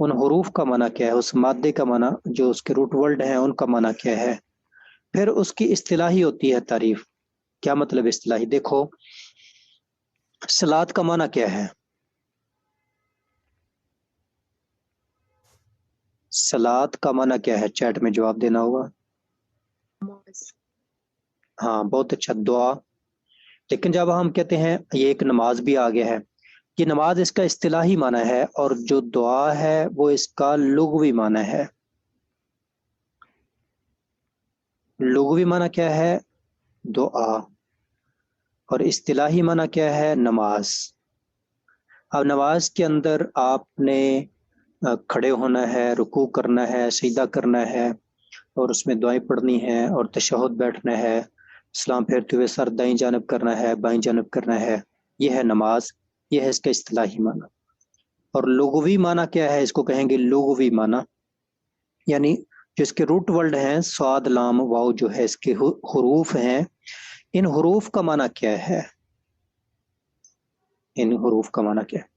ان حروف کا معنی کیا ہے، اس مادے کا معنی جو اس کے روٹ ورڈ ہیں ان کا معنی کیا ہے، پھر اس کی اصطلاحی ہوتی ہے تعریف. کیا مطلب اصطلاحی؟ دیکھو صلاۃ کا معنی کیا ہے؟ صلاۃ کا معنی کیا ہے؟ چیٹ میں جواب دینا ہوگا. ہاں بہت اچھا، دعا. لیکن جب ہم کہتے ہیں یہ ایک نماز بھی آ گیا ہے، یہ نماز اس کا اصطلاحی معنی ہے، اور جو دعا ہے وہ اس کا لغوی معنی ہے. لغوی معنی کیا ہے؟ دعا. اور اصطلاحی معنی کیا ہے؟ نماز. اب نماز کے اندر آپ نے کھڑے ہونا ہے، رکوع کرنا ہے، سجدہ کرنا ہے، اور اس میں دعائیں پڑھنی ہے، اور تشہد بیٹھنا ہے، سلام پھیرتے ہوئے سر دائیں جانب کرنا ہے، بائیں جانب کرنا ہے. یہ ہے نماز، یہ ہے اس کا اصطلاحی معنی. اور لغوی معنی کیا ہے؟ اس کو کہیں گے لغوی معنی، یعنی جو اس کے روٹ ورڈ ہیں صاد لام واو، جو ہے اس کے حروف ہیں، ان حروف کا معنی کیا ہے؟ ان حروف کا معنی کیا ہے؟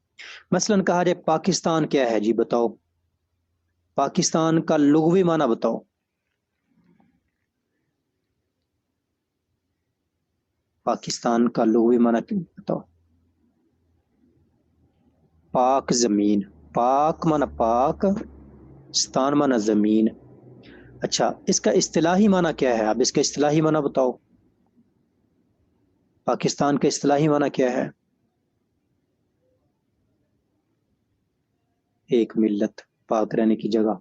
مثلا کہا جائے پاکستان کیا ہے جی، بتاؤ پاکستان کا لغوی معنی بتاؤ. پاکستان کا لغوی معنی بتاؤ. پاک زمین. پاک معنی پاک، ستان معنی زمین. اچھا اس کا اصطلاحی معنی کیا ہے؟ اب اس کا اصطلاحی معنی بتاؤ. پاکستان کا اصطلاحی معنی کیا ہے؟ ایک ملت، پاک رہنے کی جگہ.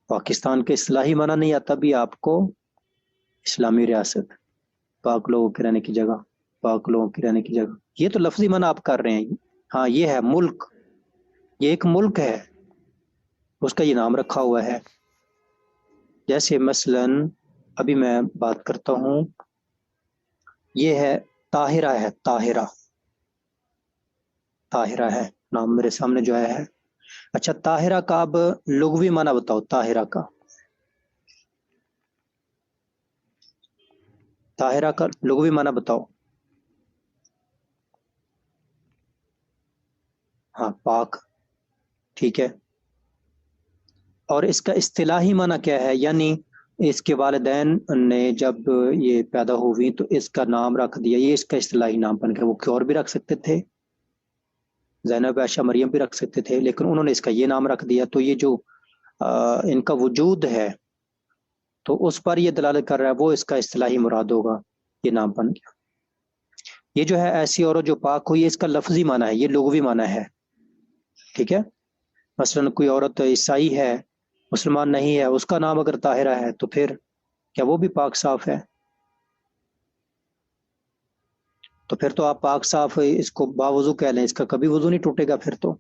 پاکستان کا اصطلاحی معنی نہیں آتا بھی آپ کو؟ اسلامی ریاست، پاک لوگوں کے رہنے کی جگہ، پاک لوگوں کے رہنے کی جگہ. یہ تو لفظی معنی آپ کر رہے ہیں. ہاں یہ ہے ملک، یہ ایک ملک ہے، اس کا یہ نام رکھا ہوا ہے. جیسے مثلا ابھی میں بات کرتا ہوں، یہ ہے طاہرہ، ہے طاہرہ، طاہرہ ہے نام میرے سامنے جو ہے. اچھا طاہرہ کا اب لغوی معنی بتاؤ. طاہرہ کا، طاہرہ کا لغوی معنی بتاؤ. ہاں پاک، ٹھیک ہے. اور اس کا اصطلاحی معنی کیا ہے؟ یعنی اس کے والدین نے جب یہ پیدا ہوئی تو اس کا نام رکھ دیا، یہ اس کا اصطلاحی نام بن گیا. وہ کوئی اور بھی رکھ سکتے تھے، زینب، عائشہ، مریم بھی رکھ سکتے تھے، لیکن انہوں نے اس کا یہ نام رکھ دیا. تو یہ جو ان کا وجود ہے تو اس پر یہ دلالت کر رہا ہے، وہ اس کا اصطلاحی مراد ہوگا، یہ نام بن گیا. یہ جو ہے ایسی عورت جو پاک ہوئی، اس کا لفظی معنی ہے، یہ لغوی معنی ہے. ٹھیک ہے. مثلا کوئی عورت عیسائی ہے، مسلمان نہیں ہے، اس کا نام اگر طاہرہ ہے تو پھر کیا وہ بھی پاک صاف ہے؟ تو پھر تو آپ پاک صاف اس کو باوضو کہہ لیں، اس کا کبھی وضو نہیں ٹوٹے گا پھر تو.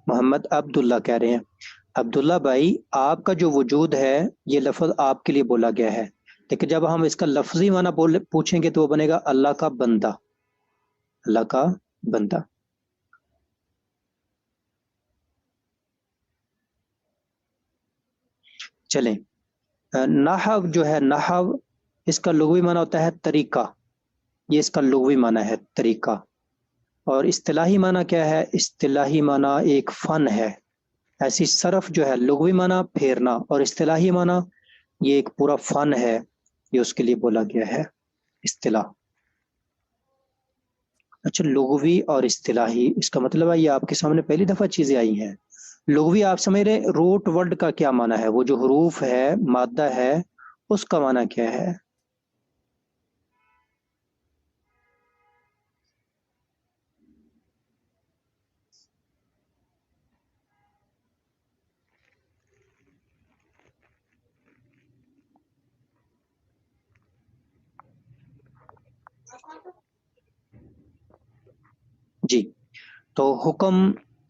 محمد عبداللہ کہہ رہے ہیں، عبداللہ بھائی آپ کا جو وجود ہے یہ لفظ آپ کے لیے بولا گیا ہے، لیکن جب ہم اس کا لفظی معنی پوچھیں گے تو وہ بنے گا اللہ کا بندہ، اللہ کا بندہ. چلیں نحو جو ہے، نحو اس کا لغوی معنی ہوتا ہے طریقہ، یہ اس کا لغوی معنی ہے طریقہ. اور اصطلاحی معنی کیا ہے؟ اصطلاحی معنی ایک فن ہے. ایسی صرف جو ہے لغوی معنی پھیرنا، اور اصطلاحی معنی یہ ایک پورا فن ہے، یہ اس کے لیے بولا گیا ہے اصطلاح. اچھا لغوی اور اصطلاحی، اس کا مطلب ہے یہ آپ کے سامنے پہلی دفعہ چیزیں آئی ہیں. لغوی آپ سمجھ رہے روٹ ورڈ کا کیا معنی ہے، وہ جو حروف ہے، مادہ ہے، اس کا معنی کیا ہے. جی تو حکم،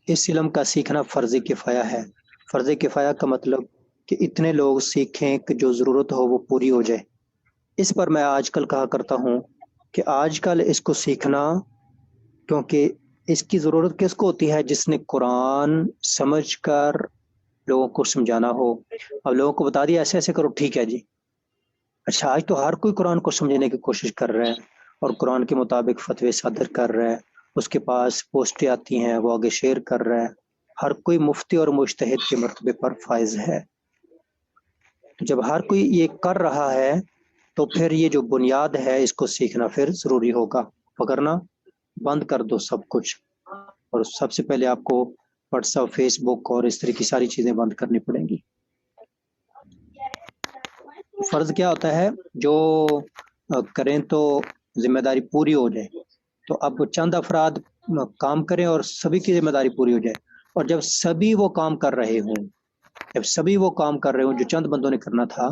اس علم کا سیکھنا فرض کفایہ ہے. فرض کفایہ کا مطلب کہ اتنے لوگ سیکھیں کہ جو ضرورت ہو وہ پوری ہو جائے. اس پر میں آج کل کہا کرتا ہوں کہ آج کل اس کو سیکھنا، کیونکہ اس کی ضرورت کس کو ہوتی ہے؟ جس نے قرآن سمجھ کر لوگوں کو سمجھانا ہو. اب لوگوں کو بتا دیا ایسے ایسے کرو، ٹھیک ہے جی، اچھا آج تو ہر کوئی قرآن کو سمجھنے کی کوشش کر رہا ہے اور قرآن کے مطابق فتوی صادر کر رہا ہے، اس کے پاس پوسٹیں آتی ہیں، وہ آگے شیئر کر رہا ہے، ہر کوئی مفتی اور مجتہد کے مرتبے پر فائز ہے۔ تو جب ہر کوئی یہ کر رہا ہے تو پھر یہ جو بنیاد ہے اس کو سیکھنا پھر ضروری ہوگا، وگرنہ بند کر دو سب کچھ، اور سب سے پہلے آپ کو واٹس ایپ، فیس بک اور اس طرح کی ساری چیزیں بند کرنی پڑیں گی۔ فرض کیا ہوتا ہے جو کریں تو ذمہ داری پوری ہو جائے، تو اب چند افراد کام کریں اور سبھی کی ذمہ داری پوری ہو جائے، اور جب سبھی وہ کام کر رہے ہوں، جب سبھی وہ کام کر رہے ہوں جو چند بندوں نے کرنا تھا،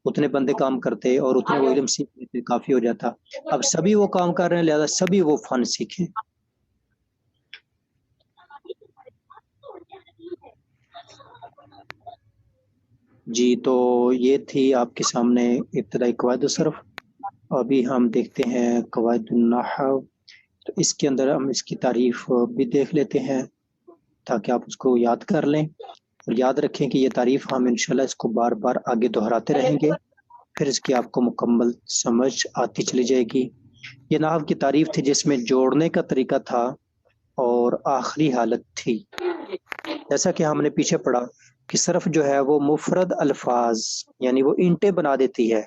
اتنے بندے کام کرتے اور اتنے وہ علم سیکھ لیتے، کافی ہو جاتا۔ اب سبھی وہ کام کر رہے ہیں، لہذا سبھی وہ فن سیکھیں۔ جی تو یہ تھی آپ کے سامنے ابتدائی قواعد الصرف۔ ابھی ہم دیکھتے ہیں قواعد النحو، تو اس کے اندر ہم اس کی تعریف بھی دیکھ لیتے ہیں تاکہ آپ اس کو یاد کر لیں، اور یاد رکھیں کہ یہ تعریف ہم انشاءاللہ اس کو بار بار آگے دہراتے رہیں گے، پھر اس کی آپ کو مکمل سمجھ آتی چلی جائے گی۔ یہ نحو کی تعریف تھی جس میں جوڑنے کا طریقہ تھا اور آخری حالت تھی۔ جیسا کہ ہم نے پیچھے پڑھا کہ صرف جو ہے وہ مفرد الفاظ یعنی وہ اینٹیں بنا دیتی ہے،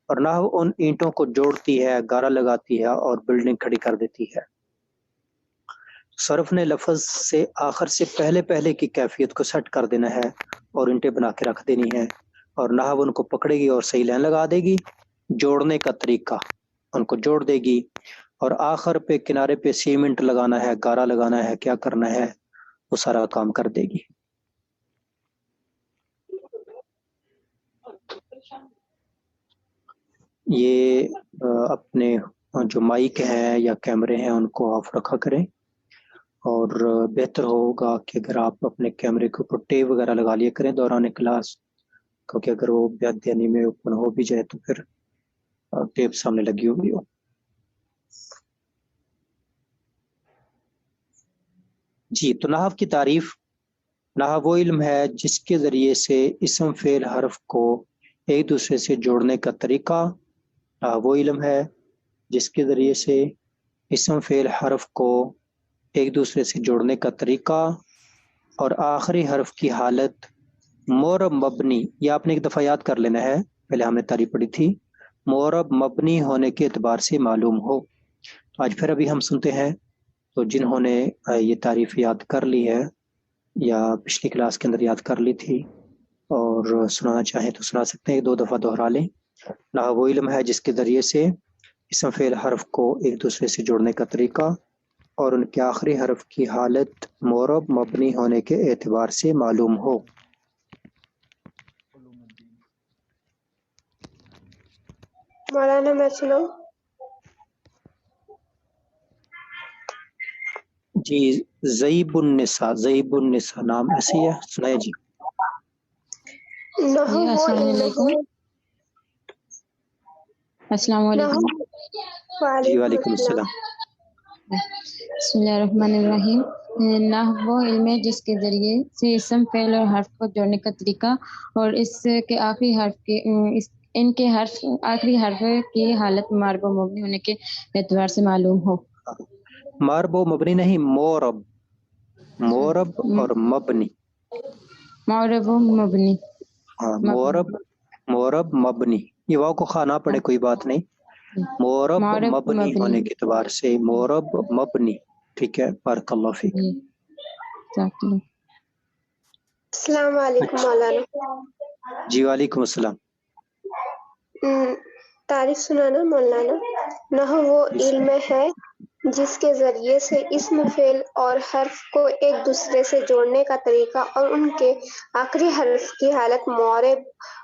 اور نحو ان اینٹوں کو جوڑتی ہے، گارا لگاتی ہے اور بلڈنگ کھڑی کر دیتی ہے۔ صرف نے لفظ سے آخر سے پہلے پہلے کی کیفیت کو سیٹ کر دینا ہے اور اینٹیں بنا کے رکھ دینی ہے، اور نحو ان کو پکڑے گی اور صحیح لائن لگا دے گی۔ جوڑنے کا طریقہ ان کو جوڑ دے گی، اور آخر پہ کنارے پہ سیمنٹ لگانا ہے، گارا لگانا ہے، کیا کرنا ہے وہ سارا کام کر دے گی۔ یہ اپنے جو مائک ہیں یا کیمرے ہیں ان کو آف رکھا کریں، اور بہتر ہوگا کہ اگر آپ اپنے کیمرے کے اوپر ٹیپ وغیرہ لگا لیا کریں دوران کلاس، کیونکہ اگر وہ بیدانی میں اوپن ہو بھی جائے تو پھر ٹیپ سامنے لگی ہوئی ہو۔ جی تو نحو کی تعریف، نحو وہ علم ہے جس کے ذریعے سے اسم فعل حرف کو ایک دوسرے سے جوڑنے کا طریقہ، نحو وہ علم ہے جس کے ذریعے سے اسم فعل حرف کو ایک دوسرے سے جوڑنے کا طریقہ اور آخری حرف کی حالت مورب مبنی، یہ آپ نے ایک دفعہ یاد کر لینا ہے، پہلے ہم نے تعریف پڑھی تھی، مورب مبنی ہونے کے اعتبار سے معلوم ہو۔ آج پھر ابھی ہم سنتے ہیں، تو جنہوں نے یہ تعریف یاد کر لی ہے یا پچھلی کلاس کے اندر یاد کر لی تھی اور سنانا چاہیں تو سنا سکتے ہیں، ایک دو دفعہ دوہرا لیں۔ نحو وہ علم ہے جس کے ذریعے سے اسم فعل حرف کو ایک دوسرے سے جوڑنے کا طریقہ اور ان کے آخری حرف کی حالت مورب مبنی ہونے کے اعتبار سے معلوم ہو۔ مولانا میں سناؤں؟ جی زیب النساء، زیب النساء نام ایسے ہی ہے، سنائے جی۔ نحو وہ السلام علم علیکم۔ ہے، السلام علیکم۔ نحو جی وعلیکم وعلیکم السلام۔ السلام۔ بسم اللہ الرحمن الرحیم۔ نحو وہ علم ہے جس کے ذریعے سے اسم فعل اور حرف کو جوڑنے کا طریقہ اور اس کے آخری حرف کے ان کے حرف آخری حرف کی حالت معرب و مبنی ہونے کے اعتبار سے معلوم ہو۔ مارب و مبنی نہیں، مورب، مورب اور مبنی۔ معرب و مبنی، ہاں مورب، مورب مبنی، یہ واو کو خواہ نہ پڑے کوئی بات نہیں، مورب معرب مبنی ہونے کے اعتبار سے مورب مبنی، ٹھیک ہے، بارک اللہ فیک۔ جی جزاک اللہ۔ السلام علیکم مولانا۔ جی وعلیکم السلام۔ تعریف سنانا مولانا۔ نحو وہ علم ہے جس کے ذریعے سے اسم فعل اور حرف کو ایک دوسرے سے جوڑنے کا طریقہ اور ان کے آخری حرف کی حالت معرب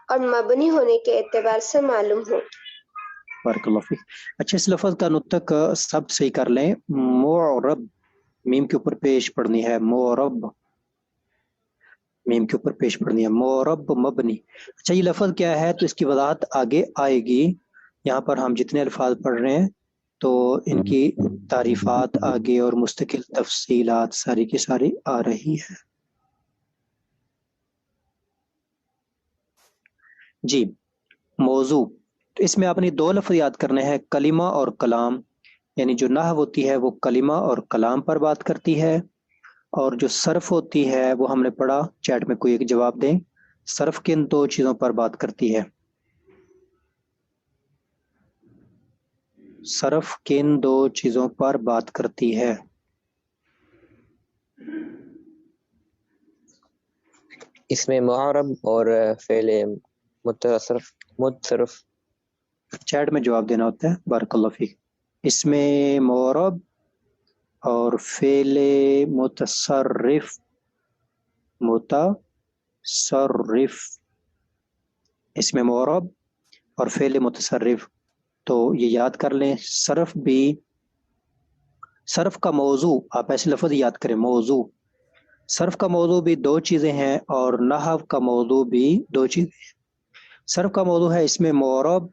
اور مبنی ہونے کے اعتبار سے معلوم ہو۔ بارک اللہ فیک۔ اچھا اس لفظ کا نطق سب صحیح کر لیں، معرب، میم کے اوپر پیش پڑھنی ہے، معرب، میم کے اوپر پیش پڑھنی ہے، معرب مبنی۔ اچھا یہ لفظ کیا ہے تو اس کی وضاحت آگے آئے گی، یہاں پر ہم جتنے الفاظ پڑھ رہے ہیں تو ان کی تعریفات آگے اور مستقل تفصیلات ساری کی ساری آ رہی ہے۔ جی موضوع، تو اس میں آپ نے دو لفظ یاد کرنے ہیں، کلمہ اور کلام، یعنی جو نحو ہوتی ہے وہ کلمہ اور کلام پر بات کرتی ہے، اور جو صرف ہوتی ہے وہ ہم نے پڑھا، چیٹ میں کوئی ایک جواب دیں، صرف کن دو چیزوں پر بات کرتی ہے؟ صرف کن دو چیزوں پر بات کرتی ہے؟ اس میں معرب اور فعل متصرف چیٹ میں جواب دینا ہوتا ہے، بارک اللہ فیک۔ اس میں معرب اور فعل متصرف اس میں معرب اور فعل متصرف، تو یہ یاد کر لیں۔ صرف کا موضوع، آپ ایسے لفظ یاد کریں، موضوع، صرف کا موضوع بھی دو چیزیں ہیں اور نحو کا موضوع بھی دو چیزیں ہیں۔ صرف کا موضوع ہے اس میں معرب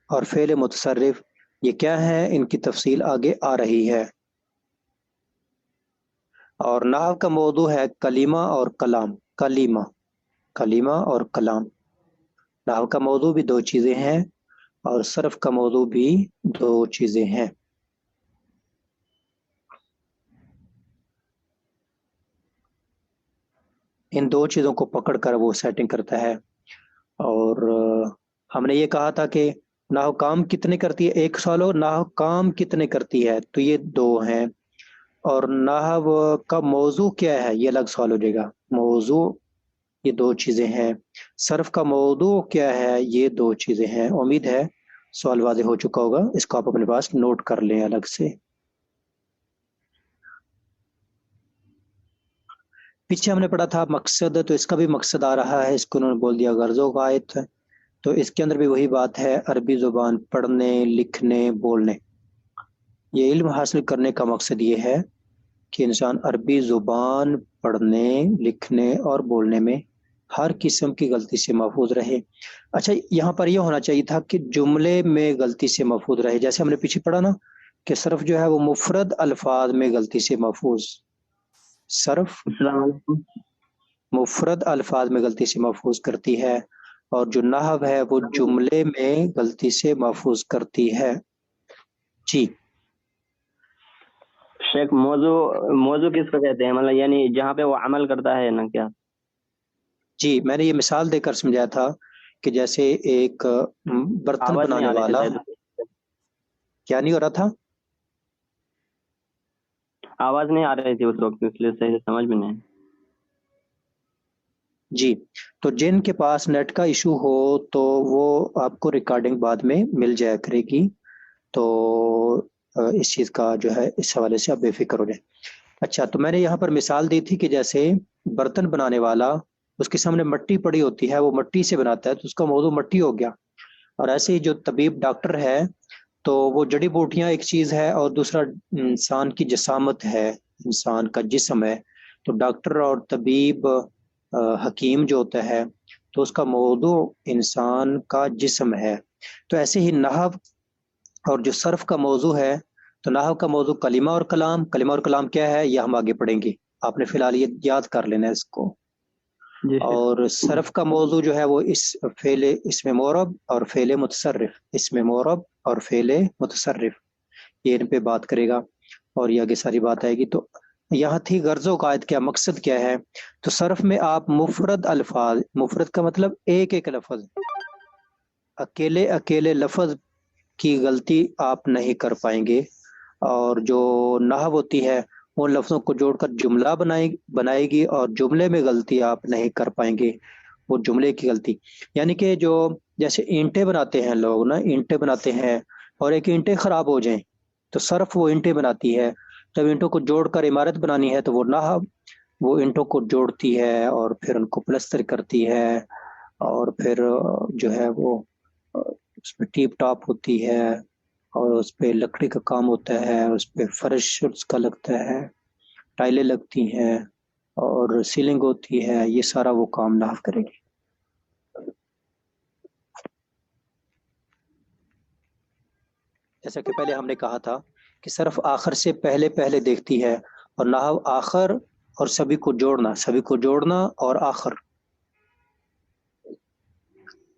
اور فعل متصرف، یہ کیا ہے، ان کی تفصیل آگے آ رہی ہے۔ اور نحو کا موضوع ہے کلمہ اور کلام، کلمہ اور کلام۔ نحو کا موضوع بھی دو چیزیں ہیں اور صرف کا موضوع بھی دو چیزیں ہیں۔ ان دو چیزوں کو پکڑ کر وہ سیٹنگ کرتا ہے۔ اور ہم نے یہ کہا تھا کہ نحو کام کتنے کرتی ہے، ایک سوال ہو نحو کام کتنے کرتی ہے، تو یہ دو ہیں۔ اور نحو کا موضوع کیا ہے، یہ الگ سوال ہو جائے گا، موضوع، یہ دو چیزیں ہیں۔ صرف کا موضوع کیا ہے، یہ دو چیزیں ہیں۔ امید ہے سوال واضح ہو چکا ہوگا، اس کو آپ اپنے پاس نوٹ کر لیں الگ سے۔ پیچھے ہم نے پڑھا تھا مقصد، تو اس کا بھی مقصد آ رہا ہے، اس کو انہوں نے بول دیا غرض و غایت، تو اس کے اندر بھی وہی بات ہے، عربی زبان پڑھنے، لکھنے، بولنے۔ یہ علم حاصل کرنے کا مقصد یہ ہے کہ انسان عربی زبان پڑھنے، لکھنے اور بولنے میں ہر قسم کی غلطی سے محفوظ رہے۔ اچھا، یہاں پر یہ ہونا چاہیے تھا کہ جملے میں غلطی سے محفوظ رہے، جیسے ہم نے پیچھے پڑھا نا کہ صرف جو ہے وہ مفرد الفاظ میں غلطی سے محفوظ، صرف مفرد الفاظ میں غلطی سے محفوظ کرتی ہے، اور جو نحو ہے وہ جملے میں غلطی سے محفوظ کرتی ہے۔ جی شیخ، موضوع کس کو کہتے ہیں، مطلب یعنی جہاں پہ وہ عمل کرتا ہے نا، کیا؟ جی، میں نے یہ مثال دے کر سمجھایا تھا کہ جیسے ایک برتن آواز نہیں بنانے آ رہی والا، تھی، کیا نہیں ہو رہا تھا؟ آواز نہیں آ رہی تھی اس وقت، اس لیے صحیح سے سمجھ میں نہیں۔ جی، تو جن کے پاس نیٹ کا ایشو ہو تو وہ آپ کو ریکارڈنگ بعد میں مل جایا کرے گی، تو اس چیز کا جو ہے اس حوالے سے آپ بے فکر ہو جائیں۔ اچھا، تو میں نے یہاں پر مثال دی تھی کہ جیسے برتن بنانے والا، اس کے سامنے مٹی پڑی ہوتی ہے، وہ مٹی سے بناتا ہے تو اس کا موضوع مٹی ہو گیا۔ اور ایسے ہی جو طبیب ڈاکٹر ہے تو وہ جڑی بوٹیاں ایک چیز ہے اور دوسرا انسان کی جسامت ہے، انسان کا جسم ہے۔ تو ڈاکٹر اور طبیب حکیم جو ہوتا ہے تو اس کا موضوع انسان کا جسم ہے۔ تو ایسے ہی نحو اور جو صرف کا موضوع ہے، تو نحو کا موضوع کلمہ اور کلام، کلمہ اور کلام کیا ہے یہ ہم آگے پڑھیں گے، آپ نے فی الحال یہ یاد کر لینا ہے اس کو۔ اور صرف کا موضوع جو ہے وہ اس میں معرب اور فعل متصرف، اس میں معرب اور فعل متصرف، یہ ان پہ بات کرے گا اور یہ آگے ساری بات آئے گی۔ تو یہاں تھی غرض و قائد، کیا مقصد کیا ہے؟ تو صرف میں آپ مفرد الفاظ، مفرد کا مطلب ایک ایک لفظ، اکیلے لفظ کی غلطی آپ نہیں کر پائیں گے، اور جو نحو ہوتی ہے ان لفظوں کو جوڑ کر جملہ بنائے گی، اور جملے میں غلطی آپ نہیں کر پائیں گے، وہ جملے کی غلطی، یعنی کہ جو جیسے اینٹیں بناتے ہیں لوگ نا، اینٹیں بناتے ہیں اور ایک اینٹیں خراب ہو جائیں تو صرف وہ اینٹیں بناتی ہے، جب اینٹوں کو جوڑ کر عمارت بنانی ہے تو وہ نحو وہ اینٹوں کو جوڑتی ہے اور پھر ان کو پلستر کرتی ہے، اور پھر جو ہے وہ اس پہ ٹیپ ٹاپ ہوتی ہے، اور اس پہ لکڑی کا کام ہوتا ہے، اس پہ فرش اس کا لگتا ہے، ٹائلیں لگتی ہیں اور سیلنگ ہوتی ہے، یہ سارا وہ کام نحو کرے گی۔ جیسا کہ پہلے ہم نے کہا تھا کہ صرف آخر سے پہلے دیکھتی ہے، اور نحو آخر اور سبھی کو جوڑنا اور آخر۔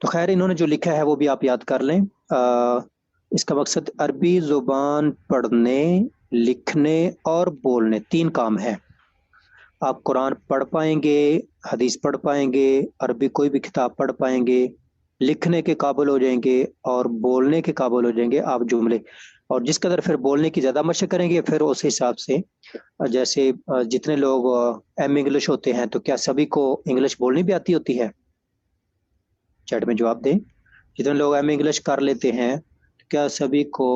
تو خیر، انہوں نے جو لکھا ہے وہ بھی آپ یاد کر لیں، اس کا مقصد عربی زبان پڑھنے، لکھنے اور بولنے 3 کام ہے۔ آپ قرآن پڑھ پائیں گے، حدیث پڑھ پائیں گے، عربی کوئی بھی کتاب پڑھ پائیں گے، لکھنے کے قابل ہو جائیں گے اور بولنے کے قابل ہو جائیں گے آپ جملے۔ اور جس قدر پھر بولنے کی زیادہ مشق کریں گے پھر اس حساب سے، جیسے جتنے لوگ ایم انگلش ہوتے ہیں تو کیا سبھی کو انگلش بولنی بھی آتی ہوتی ہے؟ چیٹ میں جواب دیں۔ جتنے لوگ ایم انگلش کر لیتے ہیں کیا سبھی کو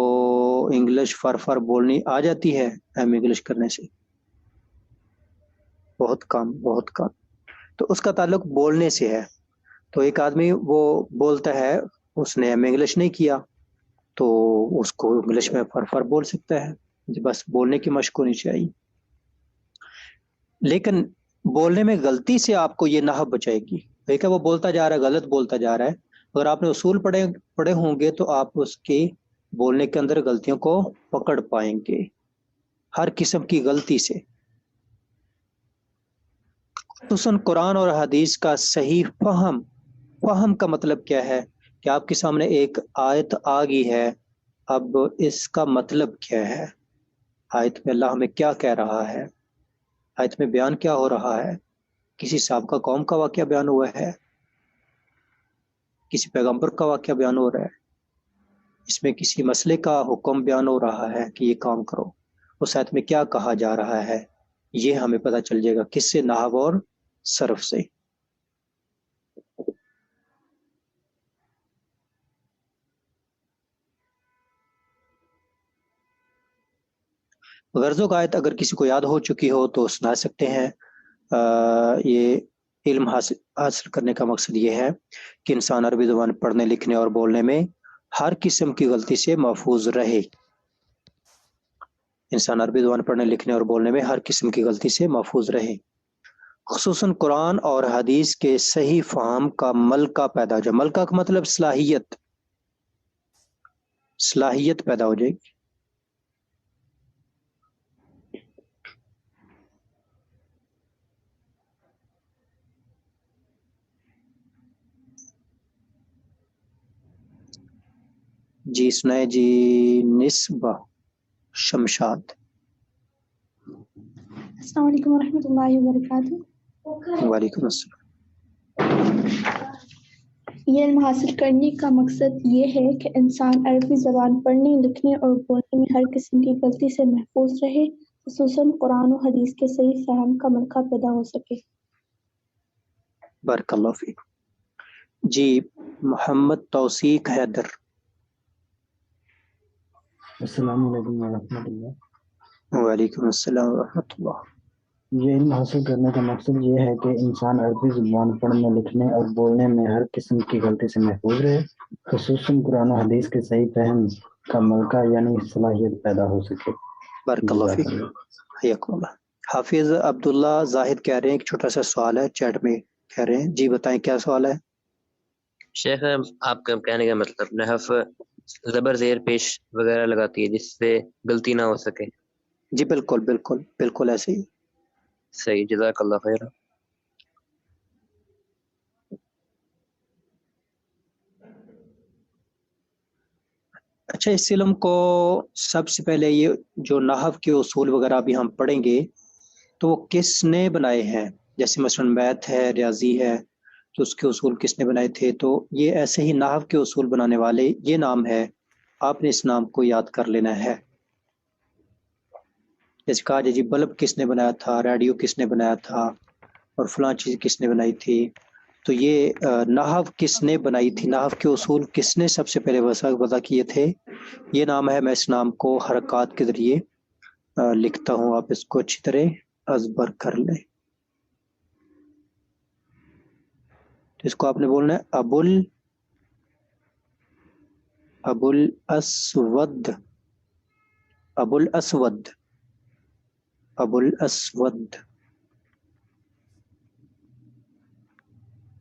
انگلش فر بولنی آ جاتی ہے ایم انگلش کرنے سے؟ بہت کم، بہت کم۔ تو اس کا تعلق بولنے سے ہے۔ تو ایک آدمی وہ بولتا ہے، اس نے ایم انگلش نہیں کیا تو اس کو انگلش میں فر بول سکتا ہے، بس بولنے کی مشق ہونی چاہیے۔ لیکن بولنے میں غلطی سے آپ کو یہ نحو بچائے گی۔ دیکھیں وہ بولتا جا رہا ہے، غلط بولتا جا رہا ہے، اگر آپ نے اصول پڑھے ہوں گے تو آپ اس کے بولنے کے اندر غلطیوں کو پکڑ پائیں گے، ہر قسم کی غلطی سے۔ خصوصاً قرآن اور حدیث کا صحیح فہم کا مطلب کیا ہے کہ آپ کے سامنے ایک آیت آ گئی ہے، اب اس کا مطلب کیا ہے، آیت میں اللہ ہمیں کیا کہہ رہا ہے، آیت میں بیان کیا ہو رہا ہے، کسی سابقہ قوم کا واقعہ بیان ہوا ہے، کسی پیغمبر کا واقعہ بیان ہو رہا ہے، اس میں کسی مسئلے کا حکم بیان ہو رہا ہے کہ یہ کام کرو، اس آیت میں کیا کہا جا رہا ہے، یہ ہمیں پتہ چل جائے گا کس سے؟ نحو اور صرف سے۔ غرض کا آیت اگر کسی کو یاد ہو چکی ہو تو سنا سکتے ہیں۔ یہ علم حاصل کرنے کا مقصد یہ ہے کہ انسان عربی زبان پڑھنے، لکھنے اور بولنے میں ہر قسم کی غلطی سے محفوظ رہے۔ انسان عربی زبان پڑھنے، لکھنے اور بولنے میں ہر قسم کی غلطی سے محفوظ رہے، خصوصاً قرآن اور حدیث کے صحیح فہم کا ملکہ پیدا ہو جائے۔ ملکہ کا مطلب صلاحیت پیدا ہو جائے گی۔ جی سنائے جی، نسبہ شمشاد۔ السلام علیکم ورحمۃ اللہ وبرکاتہ۔ وعلیکم السلام۔ یہ علم حاصل کرنے کا مقصد یہ ہے کہ انسان عربی زبان پڑھنے، لکھنے اور بولنے میں ہر قسم کی غلطی سے محفوظ رہے، خصوصاً قرآن و حدیث کے صحیح فہم کا ملکہ پیدا ہو سکے۔ بارک اللہ فیک۔ جی محمد توثیق حیدر۔ السلام علیکم ورحمۃ اللہ۔ وعلیکم السلام ورحمۃ اللہ۔ یہ علم حاصل کرنے کا مقصد یہ ہے کہ انسان عربی زبان پڑھنے، لکھنے اور بولنے میں ہر قسم کی غلطی سے محفوظ رہے، خصوصاً قرآن و حدیث کے صحیح فہم کا ملکہ یعنی صلاحیت پیدا ہو سکے۔ بارک اللہ فیک، حیاکم اللہ۔ حافظ عبداللہ زاہد کہہ رہے ہیں ایک چھوٹا سا سوال ہے، چیٹ میں کہہ رہے ہیں، جی بتائیں کیا سوال ہے؟ شیخ آپ کا کہنے کا مطلب نحف زبر زیر پیش وغیرہ لگاتی ہے جس سے غلطی نہ ہو سکے؟ جی بالکل بالکل بالکل ایسے ہی۔ صحیح، جزاک اللہ خیر۔ اچھا، اس علم کو سب سے پہلے یہ جو نحو کے اصول وغیرہ بھی ہم پڑھیں گے تو وہ کس نے بنائے ہیں؟ جیسے مثلا میتھ ہے، ریاضی ہے، تو اس کے اصول کس نے بنائے تھے؟ تو یہ ایسے ہی نحو کے اصول بنانے والے یہ نام ہے، آپ نے اس نام کو یاد کر لینا ہے۔ جیسے کہا جی بلب کس نے بنایا تھا، ریڈیو کس نے بنایا تھا، اور فلاں چیز کس نے بنائی تھی، تو یہ نحو کس نے بنائی تھی، نحو کے اصول کس نے سب سے پہلے وضع کیے تھے، یہ نام ہے۔ میں اس نام کو حرکات کے ذریعے لکھتا ہوں، آپ اس کو اچھی طرح ازبر کر لیں۔ تو اس کو آپ نے بولنا ہے ابو الاسود، ابو الاسود، ابو الاسود،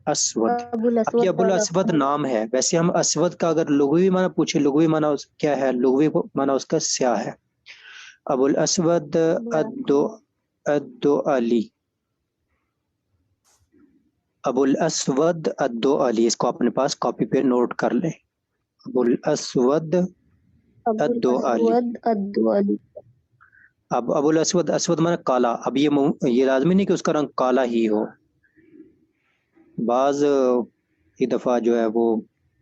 اسود۔ اب یہ ابو الاسود نام ہے، ویسے ہم اسود کا اگر لغوی معنی پوچھے، لغوی معنی کیا ہے؟ لغوی معنی اس کا سیاہ ہے۔ ابو الاسود الدؤلی، ابو الاسود الدؤلی، اس کو اپنے پاس کاپی پہ نوٹ کر لیں۔ ابو الاسود ابو الدؤلی. الاسود الدؤلی. اب ابو الاسود، اسود مانا کالا. اب یہ لازمی نہیں کہ اس کا رنگ کالا ہی ہو. بعض ایک دفعہ جو ہے وہ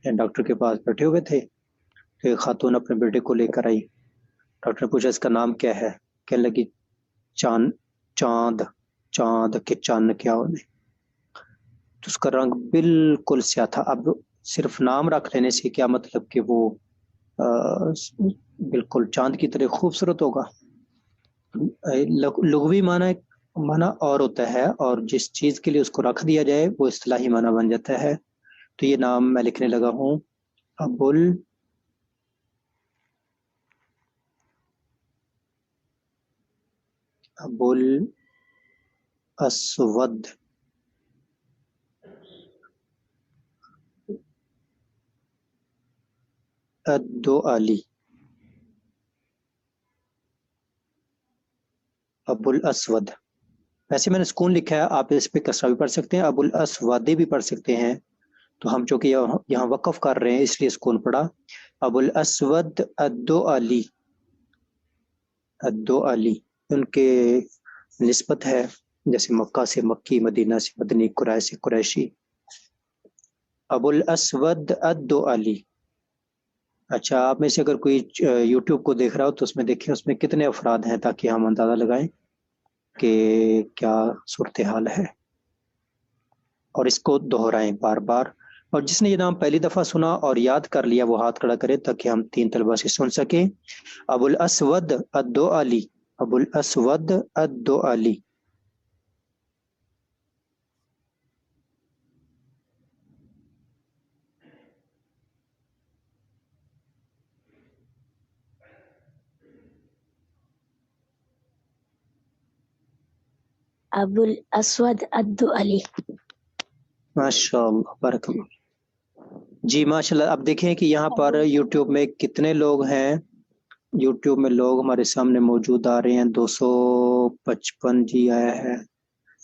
ڈاکٹر کے پاس بیٹھے ہوئے تھے تو ایک خاتون اپنے بیٹے کو لے کر آئی. ڈاکٹر نے پوچھا اس کا نام کیا ہے؟ کہنے لگی چاند. چاند چاند کے چاند کیا ہونے. تو اس کا رنگ بالکل سیاہ تھا. اب صرف نام رکھ لینے سے کیا مطلب کہ وہ بالکل چاند کی طرح خوبصورت ہوگا؟ لغوی معنی اور ہوتا ہے، اور جس چیز کے لیے اس کو رکھ دیا جائے وہ اصطلاحی معنی بن جاتا ہے. تو یہ نام میں لکھنے لگا ہوں، ابو الاسود الدؤلی. ابو الاسود، ویسے میں نے سکون لکھا ہے، آپ اس پہ کسرہ بھی پڑھ سکتے ہیں، ابو الاسود بھی پڑھ سکتے ہیں. تو ہم چونکہ یہاں وقف کر رہے ہیں اس لیے سکون پڑھا. ابو الاسود الدؤلی. الدؤلی ان کے نسبت ہے، جیسے مکہ سے مکی، مدینہ سے مدنی، قریش سے قریشی. ابو الاسود الدؤلی. اچھا، آپ میں سے اگر کوئی یوٹیوب کو دیکھ رہا ہو تو اس میں دیکھیں اس میں کتنے افراد ہیں، تاکہ ہم اندازہ لگائیں کہ کیا صورتحال ہے، اور اس کو دہرائیں بار بار. اور جس نے یہ نام پہلی دفعہ سنا اور یاد کر لیا وہ ہاتھ کھڑا کرے تاکہ ہم 3 طلبہ سے سن سکیں. ابو الاسود الدؤلی. ابو الاسود الدؤلی. ابو الاسود الدؤلی. ماشاء اللہ، بارک اللہ. جی ماشاء اللہ. اب دیکھیں کہ یہاں پر یوٹیوب میں کتنے لوگ ہیں. یوٹیوب میں لوگ ہمارے سامنے موجود آ رہے ہیں. 255 جی آیا ہے،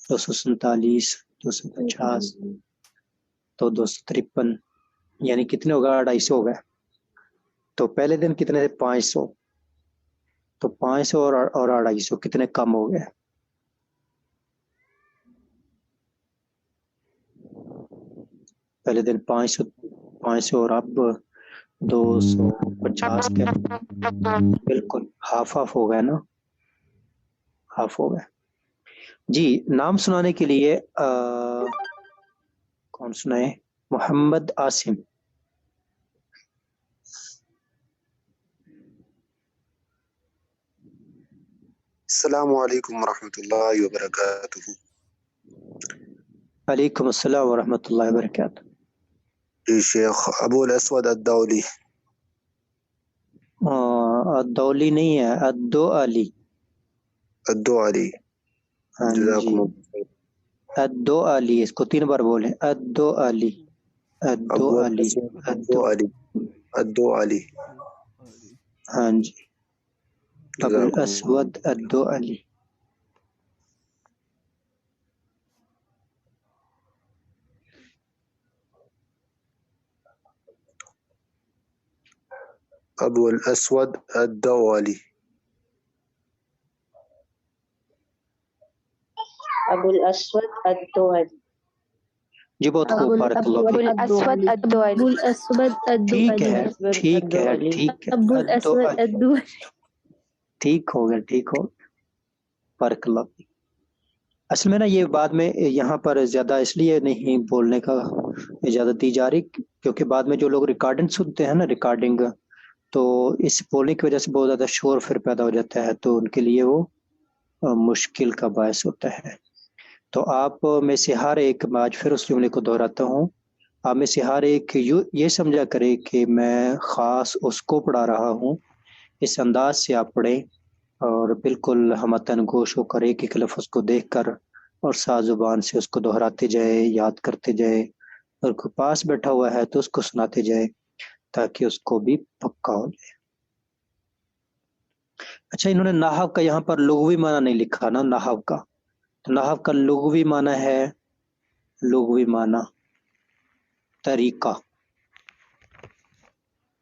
247، 250، تو 253، یعنی کتنے ہوگا؟ 250 ہو گئے. تو پہلے دن کتنے تھے؟ 500. تو 500 اور 250 کتنے کم ہو گئے؟ پہلے دن 500 اور اب 250 کے بالکل ہاف ہو گئے نا، ہاف ہو گئے. جی نام سنانے کے لیے کون سنائے؟ محمد عاصم. السلام علیکم ورحمۃ اللہ وبرکاتہ. وعلیکم السلام ورحمۃ اللہ وبرکاتہ. جی شیخ، ابو الاسود الدؤلی. الدؤلی نہیں ہے، الدؤلی. الدؤلی. ہاں جی، الدؤلی. اس کو 3 بار بولیں، الدؤلی، الدؤلی، الدؤلی. ہاں جی، ابو الاسود الدؤلی. ابو الاسود الدؤلی. ابو الاسود الدؤلی. جی بہت خوب، بارک اللہ فیک. الاسود الدؤلی. ابو الاسود ٹھیک الدؤلی. ہے ٹھیک ہے ٹھیک ہے، ابو الاسود الدؤلی. ٹھیک ہو گیا، ٹھیک ہو، بارک اللہ فیک. اصل میں نا یہ بعد میں یہاں پر زیادہ اس لیے نہیں بولنے کا اجازت دی جا رہی کیونکہ بعد میں جو لوگ ریکارڈنگ سنتے ہیں نا، ریکارڈنگ، تو اس بولنے کی وجہ سے بہت زیادہ شور پھر پیدا ہو جاتا ہے، تو ان کے لیے وہ مشکل کا باعث ہوتا ہے. تو آپ میں سے ہر ایک، میں آج پھر اس جملے کو دہراتا ہوں، آپ میں سے ہر ایک یہ سمجھا کرے کہ میں خاص اس کو پڑھا رہا ہوں. اس انداز سے آپ پڑھیں اور بالکل ہمتن گوش ہو کر ایک ایک لفظ کو دیکھ کر اور ساز زبان سے اس کو دہراتے جائے، یاد کرتے جائے، اور کوئی پاس بیٹھا ہوا ہے تو اس کو سناتے جائے تاکہ اس کو بھی پکا ہو جائے. اچھا، انہوں نے نحو کا یہاں پر لغوی معنی نہیں لکھا نا، نحو کا. تو نحو کا لغوی معنی ہے، لغوی معنی طریقہ.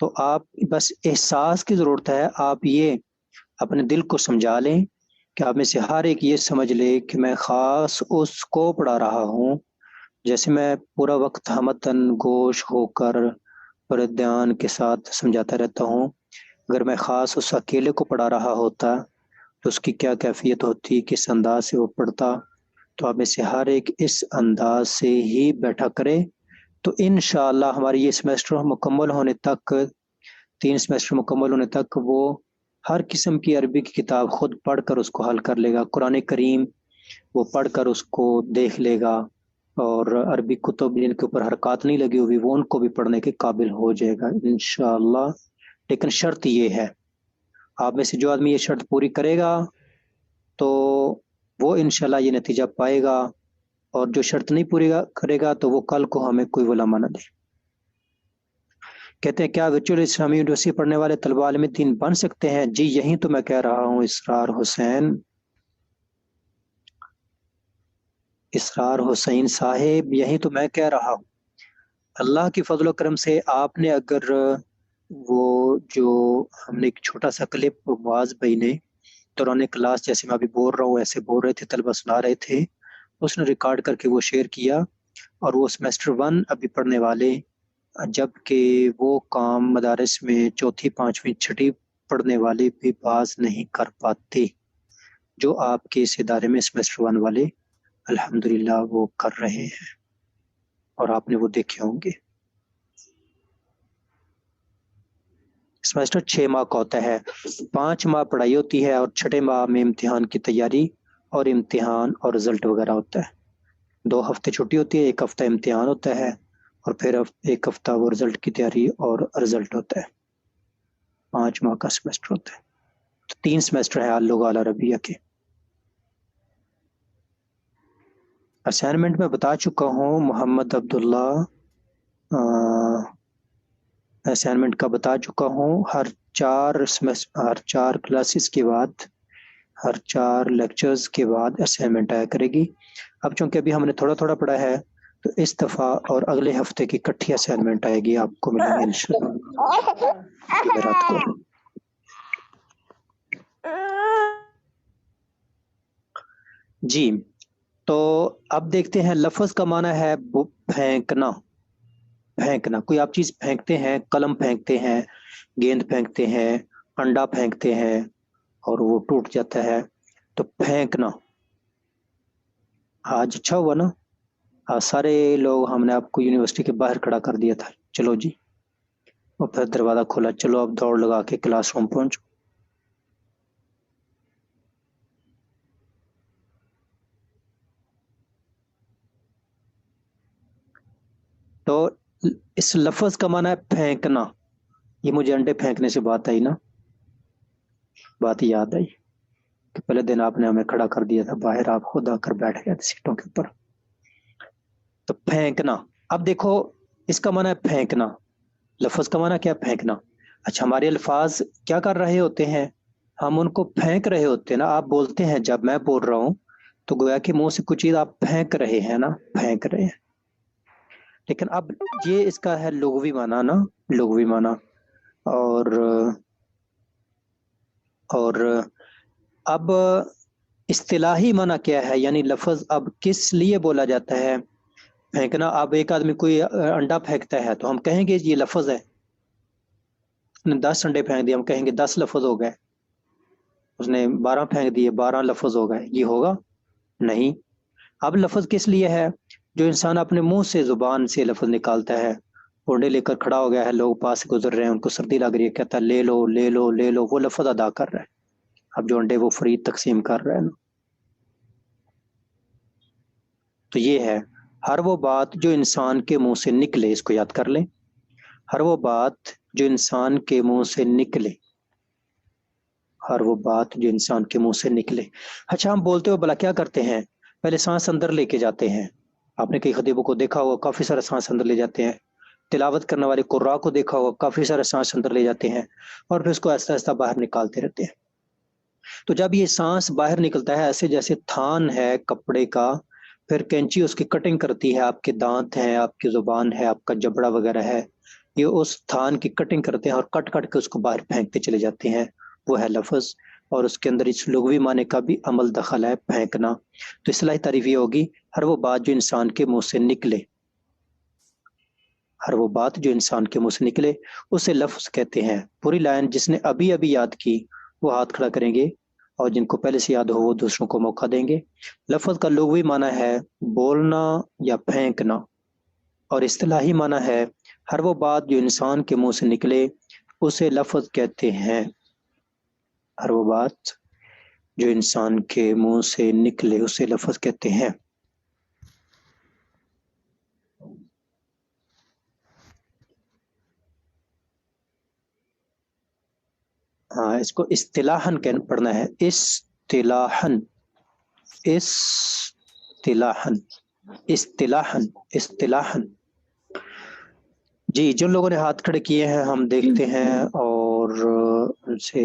تو آپ بس احساس کی ضرورت ہے. آپ یہ اپنے دل کو سمجھا لیں کہ آپ میں سے ہر ایک یہ سمجھ لے کہ میں خاص اس کو پڑھا رہا ہوں. جیسے میں پورا وقت ہمتن گوش ہو کر پردیان کے ساتھ سمجھاتا رہتا ہوں، اگر میں خاص اس اکیلے کو پڑھا رہا ہوتا تو اس کی کیا کیفیت ہوتی، کس انداز سے وہ پڑھتا. تو آپ میں سے ہر ایک اس انداز سے ہی بیٹھا کرے. تو انشاءاللہ ہماری یہ سیمسٹر مکمل ہونے تک، 3 سیمسٹر مکمل ہونے تک وہ ہر قسم کی عربی کی کتاب خود پڑھ کر اس کو حل کر لے گا. قرآن کریم وہ پڑھ کر اس کو دیکھ لے گا، اور عربی کتب جن کے اوپر حرکات نہیں لگی ہوئی وہ ان کو بھی پڑھنے کے قابل ہو جائے گا انشاءاللہ. لیکن شرط یہ ہے، آپ میں سے جو آدمی یہ شرط پوری کرے گا تو وہ انشاءاللہ یہ نتیجہ پائے گا، اور جو شرط نہیں پوری کرے گا تو وہ کل کو ہمیں کوئی علامہ نہ دے. کہتے ہیں کیا ورچوئل اسلامی یونیورسٹی پڑھنے والے طلبہ عالم دین بن سکتے ہیں؟ جی یہی تو میں کہہ رہا ہوں. اسرار حسین صاحب، یہی تو میں کہہ رہا ہوں. اللہ کی فضل و کرم سے آپ نے اگر وہ جو ہم نے ایک چھوٹا سا کلپ معاذ بھائی نے دوران کلاس، جیسے میں ابھی بول رہا ہوں ایسے بول رہے تھے، طلبہ سنا رہے تھے، اس نے ریکارڈ کر کے وہ شیئر کیا. اور وہ سیمسٹر 1 ابھی پڑھنے والے، جب کہ وہ کام مدارس میں 4، 5، 6 پڑھنے والے بھی باز نہیں کر پاتے، جو آپ کے اس ادارے میں سیمسٹر 1 والے الحمدللہ وہ کر رہے ہیں، اور آپ نے وہ دیکھے ہوں گے. سیمسٹر 6 ماہ کا ہوتا ہے، 5 ماہ پڑھائی ہوتی ہے، اور 6 ماہ میں امتحان کی تیاری اور امتحان اور رزلٹ وغیرہ ہوتا ہے. 2 ہفتے چھٹی ہوتی ہے، 1 ہفتہ امتحان ہوتا ہے، اور پھر 1 ہفتہ وہ رزلٹ کی تیاری اور رزلٹ ہوتا ہے. 5 ماہ کا سیمسٹر ہوتا ہے. تو 3 سیمسٹر ہے اللغہ العربیہ کے. اسائنمنٹ میں بتا چکا ہوں محمد عبداللہ، اسائنمنٹ کا بتا چکا ہوں. ہر 4 کلاسز کے بعد، ہر 4 لیکچرز کے بعد اسائنمنٹ آیا کرے گی. اب چونکہ ابھی ہم نے تھوڑا تھوڑا پڑھا ہے تو اس دفعہ اور اگلے ہفتے کی کٹھی اسائنمنٹ آئے گی، آپ کو ملیں گے انشاءاللہ رات کو. جی تو اب دیکھتے ہیں لفظ کا معنی ہے پھینکنا. پھینکنا، کوئی آپ چیز پھینکتے ہیں، قلم پھینکتے ہیں، گیند پھینکتے ہیں، انڈا پھینکتے ہیں اور وہ ٹوٹ جاتا ہے، تو پھینکنا. آج اچھا ہوا نا، سارے لوگ ہم نے آپ کو یونیورسٹی کے باہر کھڑا کر دیا تھا. چلو جی، اور پھر دروازہ کھولا، چلو اب دوڑ لگا کے کلاس روم پہنچو. تو اس لفظ کا معنی ہے پھینکنا. یہ مجھے انڈے پھینکنے سے بات آئی نا، بات یاد آئی کہ پہلے دن آپ نے ہمیں کھڑا کر دیا تھا باہر، آپ خود آ کر بیٹھ گئے تھے سیٹوں کے اوپر. تو پھینکنا. اب دیکھو اس کا معنی ہے پھینکنا، لفظ کا معنی کیا پھینکنا. اچھا ہمارے الفاظ کیا کر رہے ہوتے ہیں؟ ہم ان کو پھینک رہے ہوتے ہیں نا. آپ بولتے ہیں، جب میں بول رہا ہوں تو گویا کہ منہ سے کچھ چیز آپ پھینک رہے ہیں نا، پھینک رہے ہیں. لیکن اب یہ اس کا ہے لغوی معنی نا، لغوی معنی. اور اب اصطلاحی معنی کیا ہے، یعنی لفظ اب کس لیے بولا جاتا ہے پھینکنا. اب ایک آدمی کوئی انڈا پھینکتا ہے تو ہم کہیں گے یہ لفظ ہے. اس نے 10 انڈے پھینک دیے، ہم کہیں گے 10 لفظ ہو گئے. اس نے 12 پھینک دیے، 12 لفظ ہو گئے. یہ ہوگا نہیں. اب لفظ کس لیے ہے؟ جو انسان اپنے منہ سے، زبان سے لفظ نکالتا ہے. انڈے لے کر کھڑا ہو گیا ہے، لوگ پاس سے گزر رہے ہیں، ان کو سردی لگ رہی ہے، کہتا ہے لے لو لے لو لے لو، وہ لفظ ادا کر رہا ہے. اب جو انڈے وہ فری تقسیم کر رہا ہے نا. تو یہ ہے ہر وہ بات جو انسان کے منہ سے نکلے، اس کو یاد کر لیں. ہر وہ بات جو انسان کے منہ سے نکلے، ہر وہ بات جو انسان کے منہ سے نکلے. اچھا ہم بولتے ہوئے بلا کیا کرتے ہیں؟ پہلے سانس اندر لے کے جاتے ہیں. آپ نے کئی خطیبوں کو دیکھا ہوگا کافی سارا سانس اندر لے جاتے ہیں. تلاوت کرنے والے قراء کو دیکھا ہوگا کافی سارا سانس اندر لے جاتے ہیں، اور پھر اس کو آہستہ آہستہ باہر نکالتے رہتے ہیں. تو جب یہ سانس باہر نکلتا ہے، ایسے جیسے تھان ہے کپڑے کا، پھر کینچی اس کی کٹنگ کرتی ہے، آپ کے دانت ہیں، آپ کی زبان ہے، آپ کا جبڑا وغیرہ ہے، یہ اس تھان کی کٹنگ کرتے ہیں اور کٹ کٹ کے اس کو باہر پھینکتے چلے جاتے ہیں، وہ ہے لفظ، اور اس کے اندر اس لغوی معنی کا بھی عمل دخل ہے، پھینکنا۔ تو اصطلاحی تعریف یہ ہوگی ہر وہ بات جو انسان کے منہ سے نکلے، ہر وہ بات جو انسان کے منہ سے نکلے اسے لفظ کہتے ہیں۔ پوری لائن جس نے ابھی ابھی یاد کی وہ ہاتھ کھڑا کریں گے، اور جن کو پہلے سے یاد ہو وہ دوسروں کو موقع دیں گے۔ لفظ کا لغوی معنی ہے بولنا یا پھینکنا، اور اصطلاحی معنی ہے ہر وہ بات جو انسان کے منہ سے نکلے اسے لفظ کہتے ہیں۔ ہر وہ بات جو انسان کے منہ سے نکلے اسے لفظ کہتے ہیں۔ ہاں، اس کو اصطلاحاً پڑھنا ہے، اصطلاحاً، اصطلاحاً، اصطلاحاً، اصطلاحاً۔ جی، جن لوگوں نے ہاتھ کھڑے کیے ہیں ہم دیکھتے ہیں اور ان سے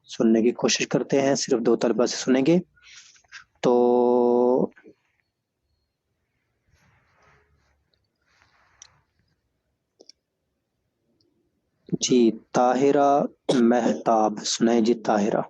سننے کی کوشش کرتے ہیں، صرف 2 طلبہ سے سنیں گے۔ تو جی، طاہرہ مہتاب سنائیں جی، طاہرہ۔